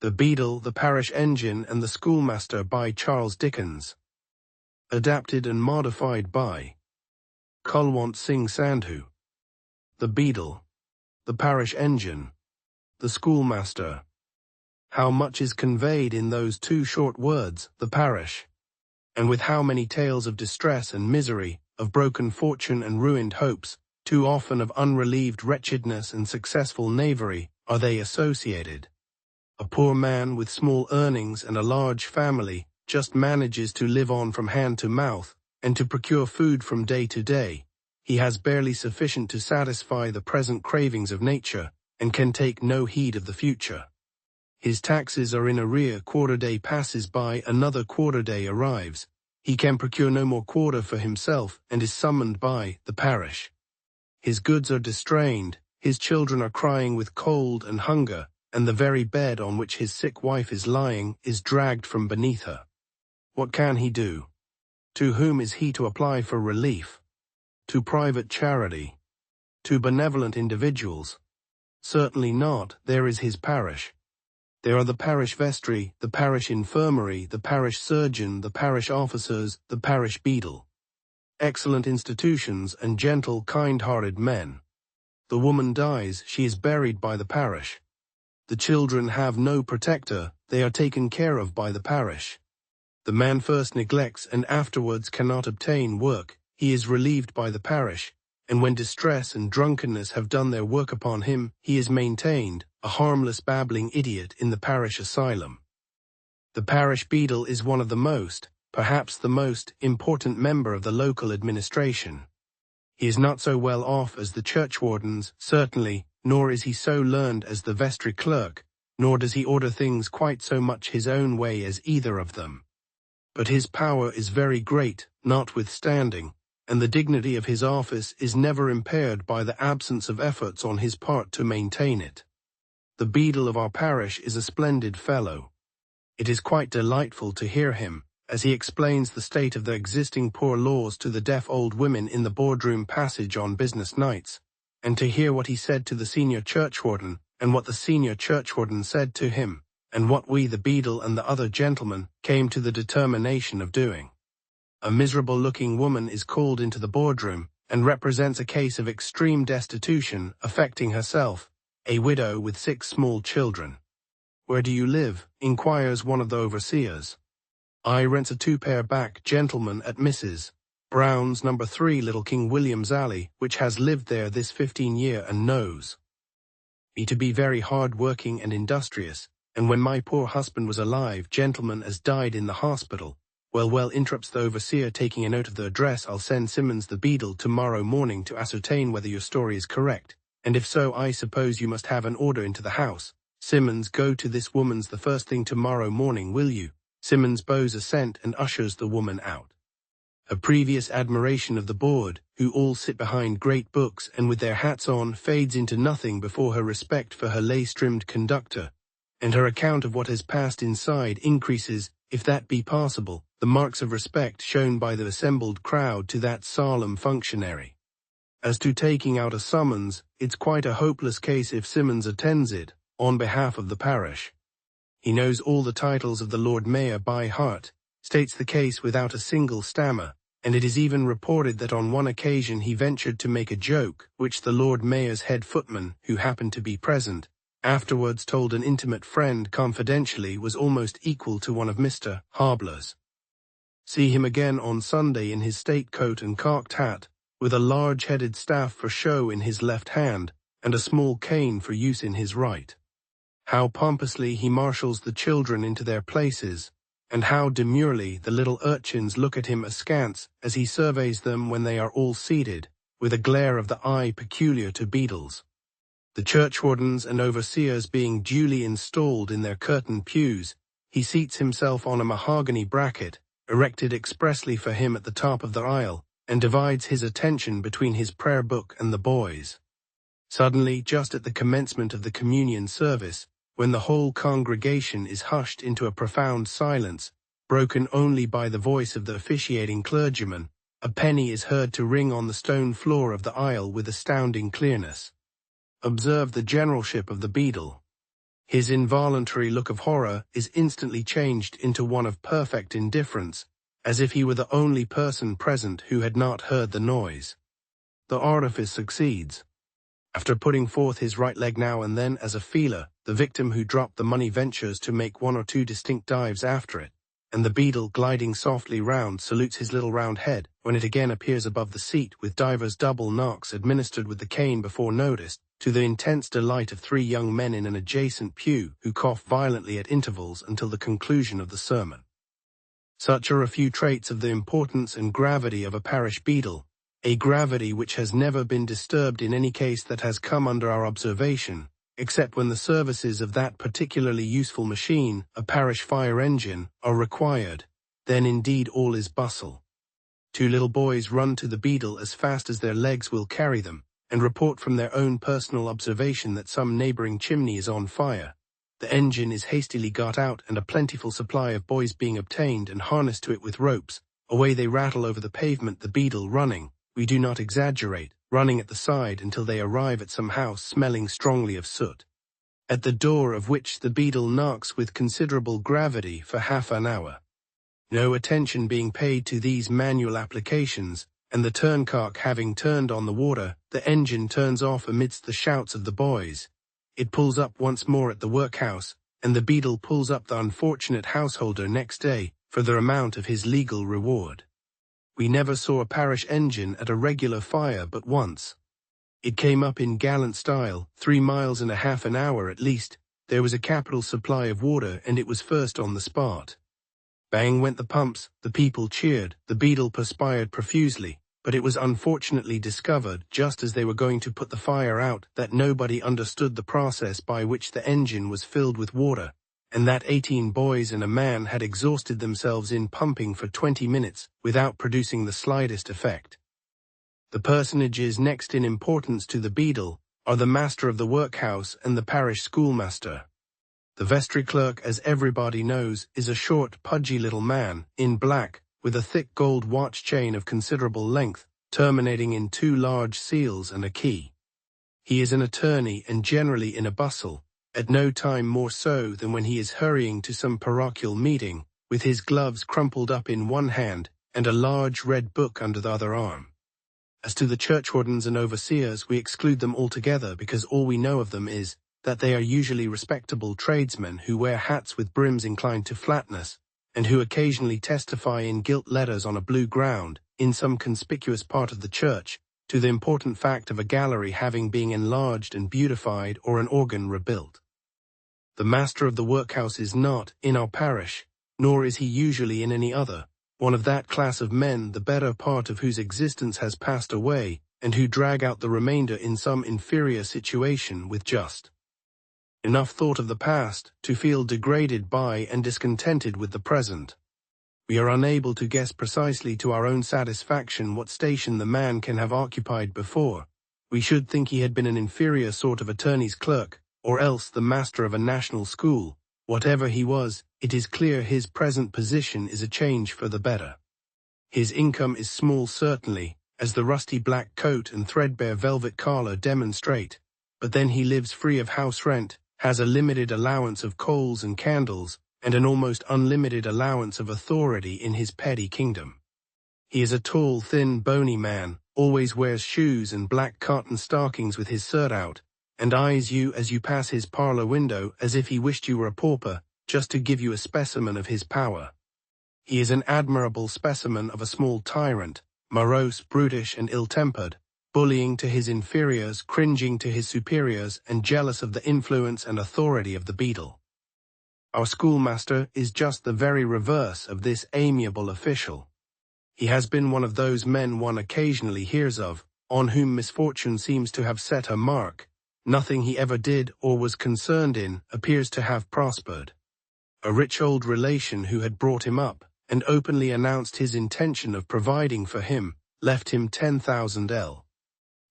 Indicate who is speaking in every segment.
Speaker 1: The Beadle, the Parish Engine, and the Schoolmaster by Charles Dickens. Adapted and modified by Kulwant Singh Sandhu. The Beadle, the Parish Engine, the Schoolmaster. How much is conveyed in those two short words, the parish! And with how many tales of distress and misery, of broken fortune and ruined hopes, too often of unrelieved wretchedness and successful knavery, are they associated. A poor man with small earnings and a large family just manages to live on from hand to mouth, and to procure food from day to day. He has barely sufficient to satisfy the present cravings of nature, and can take no heed of the future. His taxes are in arrear, quarter-day passes by, another quarter-day arrives. He can procure no more quarter for himself, and is summoned by the parish. His goods are distrained, his children are crying with cold and hunger, and the very bed on which his sick wife is lying is dragged from beneath her. What can he do? To whom is he to apply for relief? To private charity? To benevolent individuals? Certainly not. There is his parish. There are the parish vestry, the parish infirmary, the parish surgeon, the parish officers, the parish beadle. Excellent institutions and gentle, kind-hearted men. The woman dies, she is buried by the parish. The children have no protector, they are taken care of by the parish. The man first neglects and afterwards cannot obtain work, he is relieved by the parish, and when distress and drunkenness have done their work upon him, he is maintained, a harmless babbling idiot, in the parish asylum. The parish beadle is one of the most, perhaps the most, important member of the local administration. He is not so well off as the churchwardens, certainly, nor is he so learned as the vestry clerk, nor does he order things quite so much his own way as either of them. But his power is very great, notwithstanding, and the dignity of his office is never impaired by the absence of efforts on his part to maintain it. The beadle of our parish is a splendid fellow. It is quite delightful to hear him, as he explains the state of the existing poor laws to the deaf old women in the boardroom passage on business nights, and to hear what he said to the senior churchwarden, and what the senior churchwarden said to him, and what we, the beadle and the other gentlemen, came to the determination of doing. A miserable-looking woman is called into the boardroom, and represents a case of extreme destitution affecting herself, a widow with 6 small children. "Where do you live?" inquires one of the overseers. "I rents a 2-pair back, gentleman, at Mrs. Brown's, No. 3 Little King William's Alley, which has lived there this 15 year and knows me to be very hard-working and industrious, and when my poor husband was alive, gentleman, as died in the hospital." Well, interrupts the overseer, taking a note of the address. "I'll send Simmons the beadle tomorrow morning to ascertain whether your story is correct, and if so, I suppose you must have an order into the house. Simmons, go to this woman's the first thing tomorrow morning, will you?" Simmons bows assent and ushers the woman out. A previous admiration of the board, who all sit behind great books and with their hats on, fades into nothing before her respect for her lace-trimmed conductor, and her account of what has passed inside increases, if that be possible, the marks of respect shown by the assembled crowd to that solemn functionary. As to taking out a summons, it's quite a hopeless case if Simmons attends it, on behalf of the parish. He knows all the titles of the Lord Mayor by heart, states the case without a single stammer, and it is even reported that on one occasion he ventured to make a joke, which the Lord Mayor's head footman, who happened to be present, afterwards told an intimate friend confidentially was almost equal to one of Mr. Harbler's. See him again on Sunday in his state coat and cocked hat, with a large-headed staff for show in his left hand, and a small cane for use in his right. How pompously he marshals the children into their places, and how demurely the little urchins look at him askance as he surveys them when they are all seated, with a glare of the eye peculiar to beadles. The churchwardens and overseers being duly installed in their curtained pews, he seats himself on a mahogany bracket, erected expressly for him at the top of the aisle, and divides his attention between his prayer book and the boys. Suddenly, just at the commencement of the communion service, when the whole congregation is hushed into a profound silence, broken only by the voice of the officiating clergyman, a penny is heard to ring on the stone floor of the aisle with astounding clearness. Observe the generalship of the beadle. His involuntary look of horror is instantly changed into one of perfect indifference, as if he were the only person present who had not heard the noise. The artifice succeeds. After putting forth his right leg now and then as a feeler, the victim who dropped the money ventures to make one or two distinct dives after it, and the beadle, gliding softly round, salutes his little round head when it again appears above the seat, with divers double knocks administered with the cane before noticed, to the intense delight of 3 young men in an adjacent pew who cough violently at intervals until the conclusion of the sermon. Such are a few traits of the importance and gravity of a parish beadle, a gravity which has never been disturbed in any case that has come under our observation, except when the services of that particularly useful machine, a parish fire engine, are required. Then indeed all is bustle. 2 little boys run to the beadle as fast as their legs will carry them, and report from their own personal observation that some neighboring chimney is on fire. The engine is hastily got out, and a plentiful supply of boys being obtained and harnessed to it with ropes, away they rattle over the pavement, the beadle running, we do not exaggerate, running at the side until they arrive at some house smelling strongly of soot, at the door of which the beadle knocks with considerable gravity for half an hour. No attention being paid to these manual applications, and the turncock having turned on the water, the engine turns off amidst the shouts of the boys. It pulls up once more at the workhouse, and the beadle pulls up the unfortunate householder next day for the amount of his legal reward. We never saw a parish engine at a regular fire but once. It came up in gallant style, 3 miles and a half an hour at least. There was a capital supply of water, and it was first on the spot. Bang went the pumps, the people cheered, the beadle perspired profusely, but it was unfortunately discovered, just as they were going to put the fire out, that nobody understood the process by which the engine was filled with water, and that 18 boys and a man had exhausted themselves in pumping for 20 minutes without producing the slightest effect. The personages next in importance to the beadle are the master of the workhouse and the parish schoolmaster. The vestry clerk, as everybody knows, is a short, pudgy little man, in black, with a thick gold watch chain of considerable length, terminating in 2 large seals and a key. He is an attorney and generally in a bustle, at no time more so than when he is hurrying to some parochial meeting, with his gloves crumpled up in one hand and a large red book under the other arm. As to the churchwardens and overseers, we exclude them altogether, because all we know of them is that they are usually respectable tradesmen who wear hats with brims inclined to flatness, and who occasionally testify in gilt letters on a blue ground, in some conspicuous part of the church, to the important fact of a gallery having been enlarged and beautified, or an organ rebuilt. The master of the workhouse is not, in our parish, nor is he usually in any other, one of that class of men the better part of whose existence has passed away, and who drag out the remainder in some inferior situation with just enough thought of the past to feel degraded by and discontented with the present. We are unable to guess precisely to our own satisfaction what station the man can have occupied before. We should think he had been an inferior sort of attorney's clerk, or else the master of a national school. Whatever he was, it is clear his present position is a change for the better. His income is small certainly, as the rusty black coat and threadbare velvet collar demonstrate, but then he lives free of house rent, has a limited allowance of coals and candles, and an almost unlimited allowance of authority in his petty kingdom. He is a tall, thin, bony man, always wears shoes and black cotton stockings with his shirt out, and eyes you as you pass his parlor window as if he wished you were a pauper, just to give you a specimen of his power. He is an admirable specimen of a small tyrant, morose, brutish, and ill-tempered, bullying to his inferiors, cringing to his superiors, and jealous of the influence and authority of the beadle. Our schoolmaster is just the very reverse of this amiable official. He has been one of those men one occasionally hears of, on whom misfortune seems to have set her mark. Nothing he ever did or was concerned in appears to have prospered. A rich old relation who had brought him up, and openly announced his intention of providing for him, left him 10,000 L.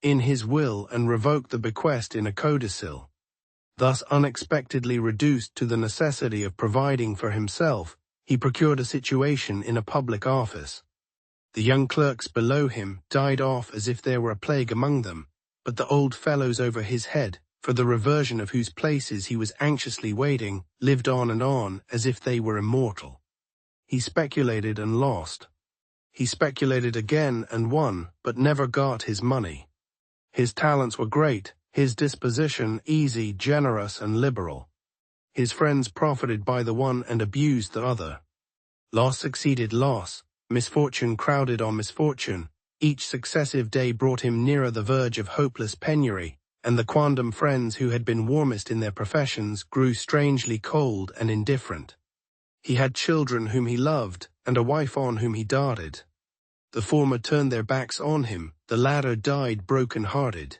Speaker 1: in his will and revoked the bequest in a codicil. Thus unexpectedly reduced to the necessity of providing for himself, he procured a situation in a public office. The young clerks below him died off as if there were a plague among them, but the old fellows over his head, for the reversion of whose places he was anxiously waiting, lived on and on as if they were immortal. He speculated and lost. He speculated again and won, but never got his money. His talents were great, his disposition easy, generous, and liberal. His friends profited by the one and abused the other. Loss succeeded loss, misfortune crowded on misfortune. Each successive day brought him nearer the verge of hopeless penury, and the quondam friends who had been warmest in their professions grew strangely cold and indifferent. He had children whom he loved, and a wife on whom he darted. The former turned their backs on him, the latter died broken-hearted.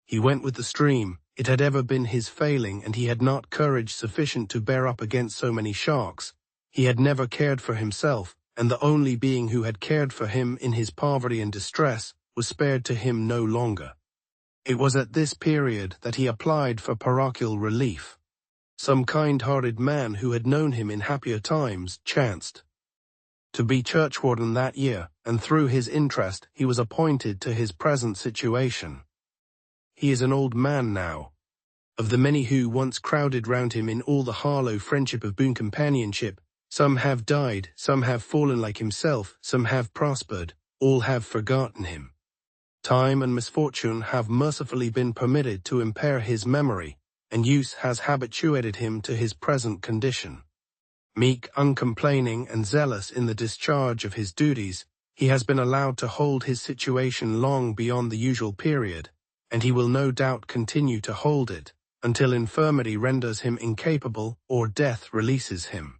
Speaker 1: He went with the stream, it had ever been his failing, and he had not courage sufficient to bear up against so many sharks. He had never cared for himself, and the only being who had cared for him in his poverty and distress was spared to him no longer. It was at this period that he applied for parochial relief. Some kind-hearted man who had known him in happier times chanced to be churchwarden that year, and through his interest he was appointed to his present situation. He is an old man now. Of the many who once crowded round him in all the Harlow friendship of boon companionship, some have died, some have fallen like himself, some have prospered, all have forgotten him. Time and misfortune have mercifully been permitted to impair his memory, and use has habituated him to his present condition. Meek, uncomplaining, and zealous in the discharge of his duties, he has been allowed to hold his situation long beyond the usual period, and he will no doubt continue to hold it, until infirmity renders him incapable or death releases him.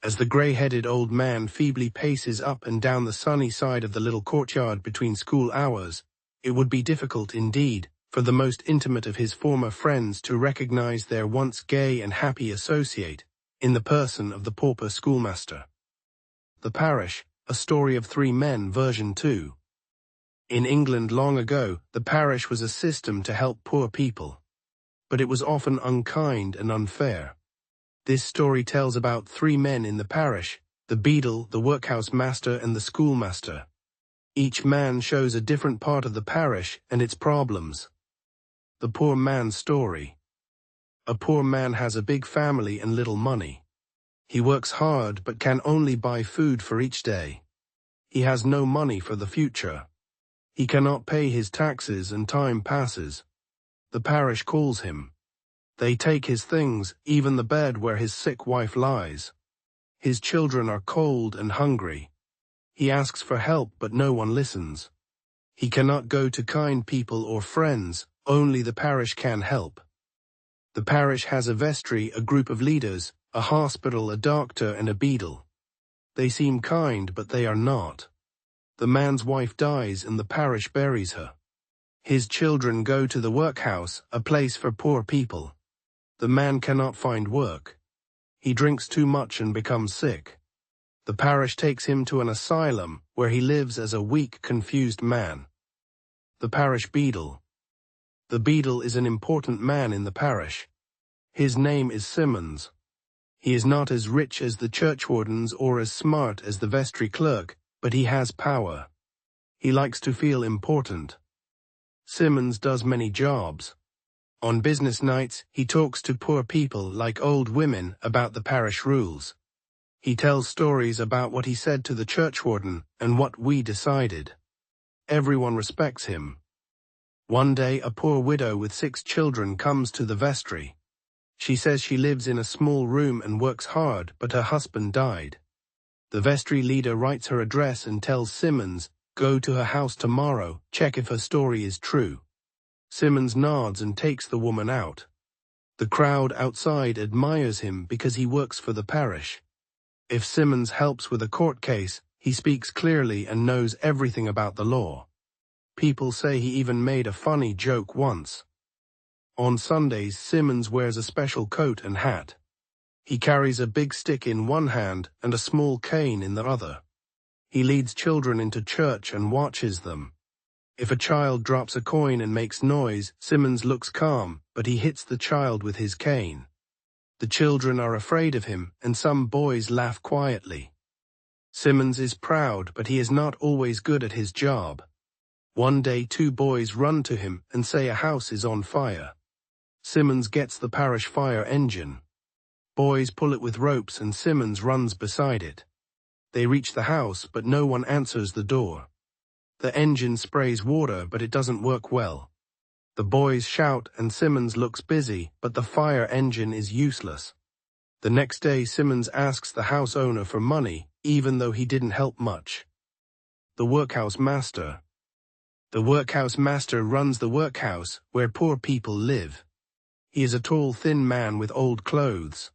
Speaker 1: As the grey-headed old man feebly paces up and down the sunny side of the little courtyard between school hours, it would be difficult indeed for the most intimate of his former friends to recognize their once gay and happy associate in the person of the pauper schoolmaster. The Parish, A Story of Three Men, version 2. In England long ago, the parish was a system to help poor people. But it was often unkind and unfair. This story tells about three men in the parish, the beadle, the workhouse master, and the schoolmaster. Each man shows a different part of the parish and its problems. The poor man's story. A poor man has a big family and little money. He works hard but can only buy food for each day. He has no money for the future. He cannot pay his taxes and time passes. The parish calls him. They take his things, even the bed where his sick wife lies. His children are cold and hungry. He asks for help, but no one listens. He cannot go to kind people or friends, only the parish can help. The parish has a vestry, a group of leaders, a hospital, a doctor, and a beadle. They seem kind, but they are not. The man's wife dies and the parish buries her. His children go to the workhouse, a place for poor people. The man cannot find work. He drinks too much and becomes sick. The parish takes him to an asylum, where he lives as a weak, confused man. The parish beadle. The beadle is an important man in the parish. His name is Simmons. He is not as rich as the churchwardens or as smart as the vestry clerk, but he has power. He likes to feel important. Simmons does many jobs. On business nights, he talks to poor people like old women about the parish rules. He tells stories about what he said to the churchwarden and what we decided. Everyone respects him. One day, a poor widow with 6 children comes to the vestry. She says she lives in a small room and works hard, but her husband died. The vestry leader writes her address and tells Simmons, "Go to her house tomorrow, check if her story is true." Simmons nods and takes the woman out. The crowd outside admires him because he works for the parish. If Simmons helps with a court case, he speaks clearly and knows everything about the law. People say he even made a funny joke once. On Sundays, Simmons wears a special coat and hat. He carries a big stick in one hand and a small cane in the other. He leads children into church and watches them. If a child drops a coin and makes noise, Simmons looks calm, but he hits the child with his cane. The children are afraid of him, and some boys laugh quietly. Simmons is proud, but he is not always good at his job. One day 2 boys run to him and say a house is on fire. Simmons gets the parish fire engine. Boys pull it with ropes and Simmons runs beside it. They reach the house, but no one answers the door. The engine sprays water, but it doesn't work well. The boys shout and Simmons looks busy, but the fire engine is useless. The next day Simmons asks the house owner for money, even though he didn't help much. The workhouse master. The workhouse master runs the workhouse, where poor people live. He is a tall, thin man with old clothes.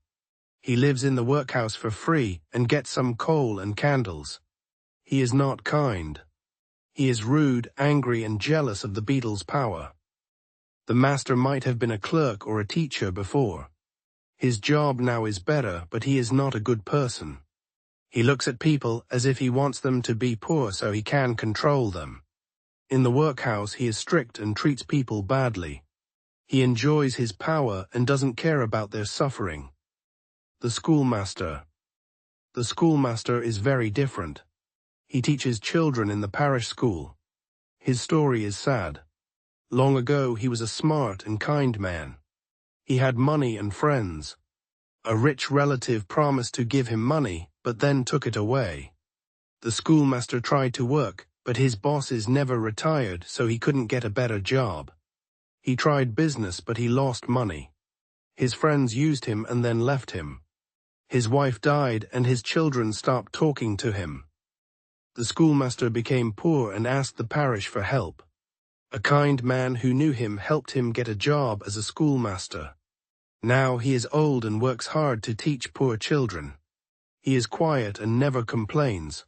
Speaker 1: He lives in the workhouse for free and gets some coal and candles. He is not kind. He is rude, angry, and jealous of the beadle's power. The master might have been a clerk or a teacher before. His job now is better, but he is not a good person. He looks at people as if he wants them to be poor so he can control them. In the workhouse he is strict and treats people badly. He enjoys his power and doesn't care about their suffering. The schoolmaster. The schoolmaster is very different. He teaches children in the parish school. His story is sad. Long ago he was a smart and kind man. He had money and friends. A rich relative promised to give him money, but then took it away. The schoolmaster tried to work, but his bosses never retired, so he couldn't get a better job. He tried business, but he lost money. His friends used him and then left him. His wife died and his children stopped talking to him. The schoolmaster became poor and asked the parish for help. A kind man who knew him helped him get a job as a schoolmaster. Now he is old and works hard to teach poor children. He is quiet and never complains.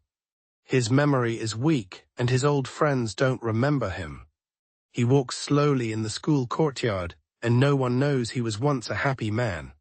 Speaker 1: His memory is weak and his old friends don't remember him. He walks slowly in the school courtyard and no one knows he was once a happy man.